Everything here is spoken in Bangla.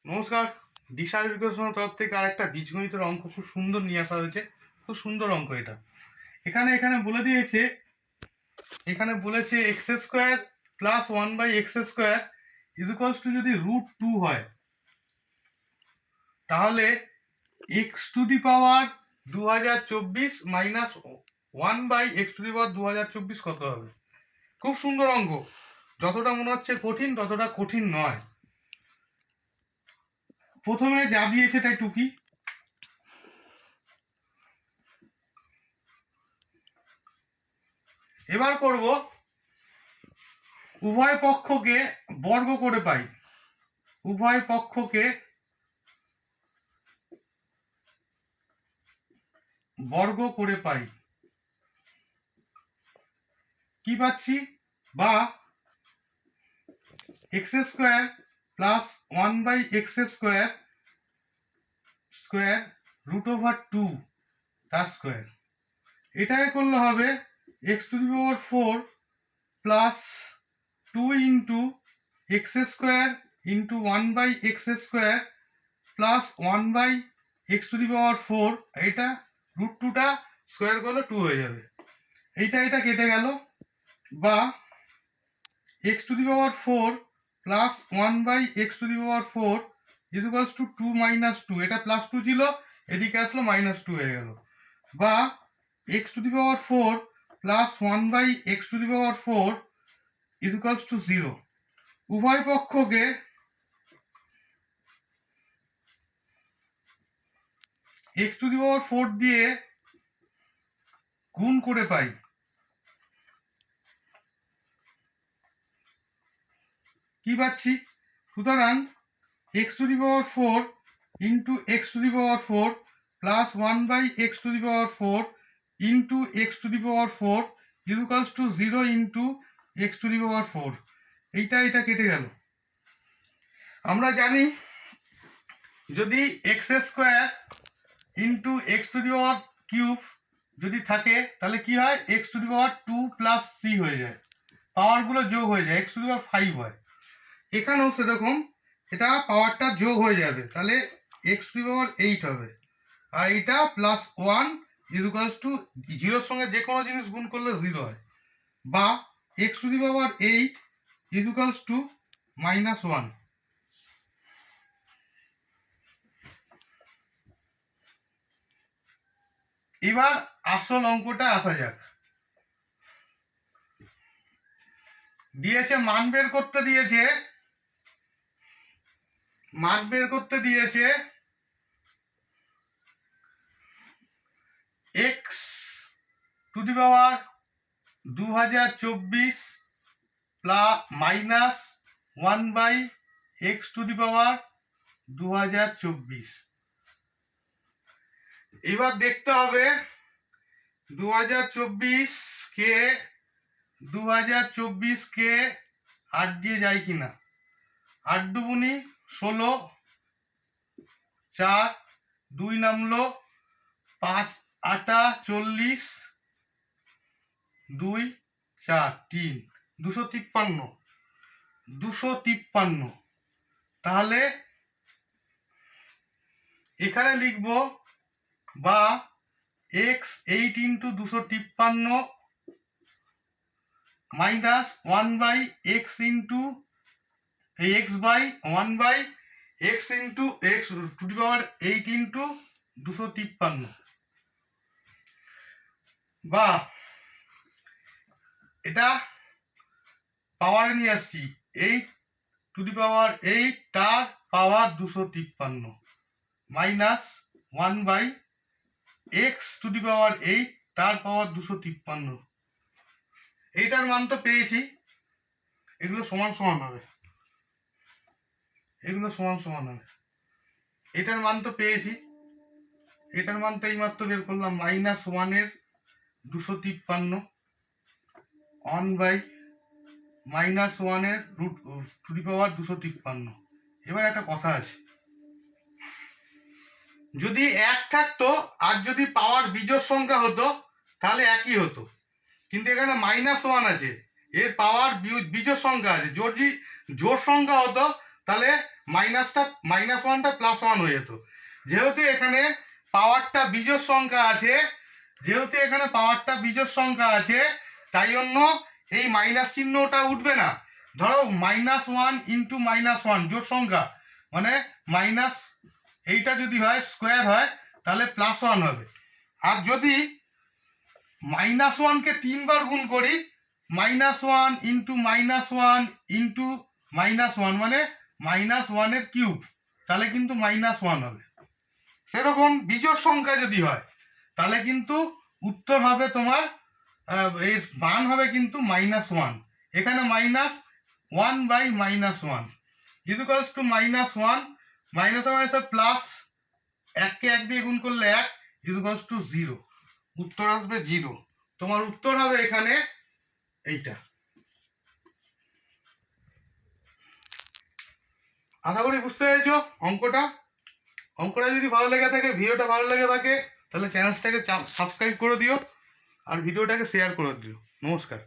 নমস্কার। দিশা এডুকেশনের তরফ থেকে আরেকটা বীজগণিতের অঙ্ক খুব সুন্দর নিয়ে আসা হয়েছে। খুব সুন্দর অঙ্ক এটা। এখানে এখানে বলে দিয়েছে, এখানে বলেছে x square plus 1/x square equals to যদি √2 হয়, তাহলে x⁴ 2024 মাইনাস 1/x⁴ 2024 কত হবে? খুব সুন্দর অঙ্ক। যতটা মনে হচ্ছে কঠিন, ততটা কঠিন নয়। প্রথমে যা দিয়েছে তাই টুকি। এবার করব উভয় পক্ষকে বর্গ করে পাই। উভয় পক্ষকে বর্গ করে পাই। কি পাচ্ছি? বা x square plus 1/x square square √2 তার স্কোয়ার। এটাকে করলে হবে x⁴ plus 2 into x square into 1/x square plus 1/x⁴। এটা √2টা স্কোয়ার করলে 2 হয়ে যাবে। এটা কেটে গেল। বা x⁴ plus 1/x⁴ equals to 2 - 2। এটা +2 ছিল, এদিকে আসলো -2 হয়ে গেল। বা x⁴ plus 1/x⁴ equals to 0। উভয় পক্ষকে x⁴ দিয়ে গুণ করে পাই। কি পাচ্ছি? সুতরাং x⁴ into x⁴ plus 1/x⁴ into x⁴ equals to 0 into x⁴। এটা কেটে গেল। আমরা জানি যদি এক্স স্কোয়ার ইন্টু x⁴³ যদি থাকে, তাহলে কি হয়? x⁴2 + 3 হয়ে যায়, পাওয়ারগুলো যোগ হয়ে যায়, x⁵ হয়। এখানেও সেরকম, এটা পাওয়ারটা যোগ হয়ে যাবে, তাহলে x⁸ হবে। আর এইটা +1 ইকুয়ালস টু 0-র সঙ্গে যে কোনো জিনিস গুণ করলে 0 হয়। বা x⁸ ইকুয়ালস টু -1। এবার আসল অঙ্কটা আসা যাক। দিয়েছে মান বের করতে দিয়েছে, x⁴ মাইনাস 1/x⁴ এবার দেখতে হবে 2024 কে 8 দিয়ে যায় কিনা। 8×2 = 16, 4 2 নামলো, 5×8 = 40, 2 4 3 253। তাহলে এখানে লিখব বা x8 × 253 minus 1/x into x into x⁴ into 253। বা এটা পাওয়ারে নিয়ে আসছি, 8⁸ তার পাওয়ার 253 মাইনাস 1/x⁴ তার পাওয়ার 253। এইটার মান তো পেয়েছি, এগুলো সমান সমান হবে, এটার মান তো পেয়েছি, এটার মান তো এইমাত্র বের করলাম, -1-এর 253 1/-1-এর √253। এবার একটা কথা আছে, যদি 1 থাকতো আর যদি পাওয়ার বিজোড় সংখ্যা হতো তাহলে একই হতো, কিন্তু এখানে -1 আছে, এর পাওয়ার বিজোড় সংখ্যা আছে। যদি জোড় সংখ্যা হতো তাহলে -1টা +1 হয়ে যেত। যেহেতু এখানে পাওয়ারটা বিজোড় সংখ্যা আছে, তাই জন্য এই মাইনাস চিহ্নটা উঠবে না। ধরো -1 × -1 জোড় সংখ্যা, মানে মাইনাস এইটা যদি হয় স্কোয়ার হয় তাহলে +1 হবে। আর যদি -1কে 3বার গুণ করি, -1 × -1 × -1 মানে -1 এর কিউব, তাহলে কিন্তু -1 হবে। সেরকম বিজোড় সংখ্যা যদি হয় তাহলে কিন্তু উত্তর হবে তোমার এর মান হবে কিন্তু -1। এখানে -1/-1 ইকুয়ালস টু -1 প্লাস 1কে 1 দিয়ে গুণ করলে 1 ইকুয়ালস টু 0। উত্তর আসবে 0। তোমার উত্তর হবে এখানে এইটা। আশা করি বুঝতে পেরেছো অঙ্কটা যদি ভালো লেগে থাকে, ভিডিওটা ভালো লেগে থাকে, তাহলে চ্যানেলটাকে সাবস্ক্রাইব করে দিও আর ভিডিওটাকে শেয়ার করে দিও। নমস্কার।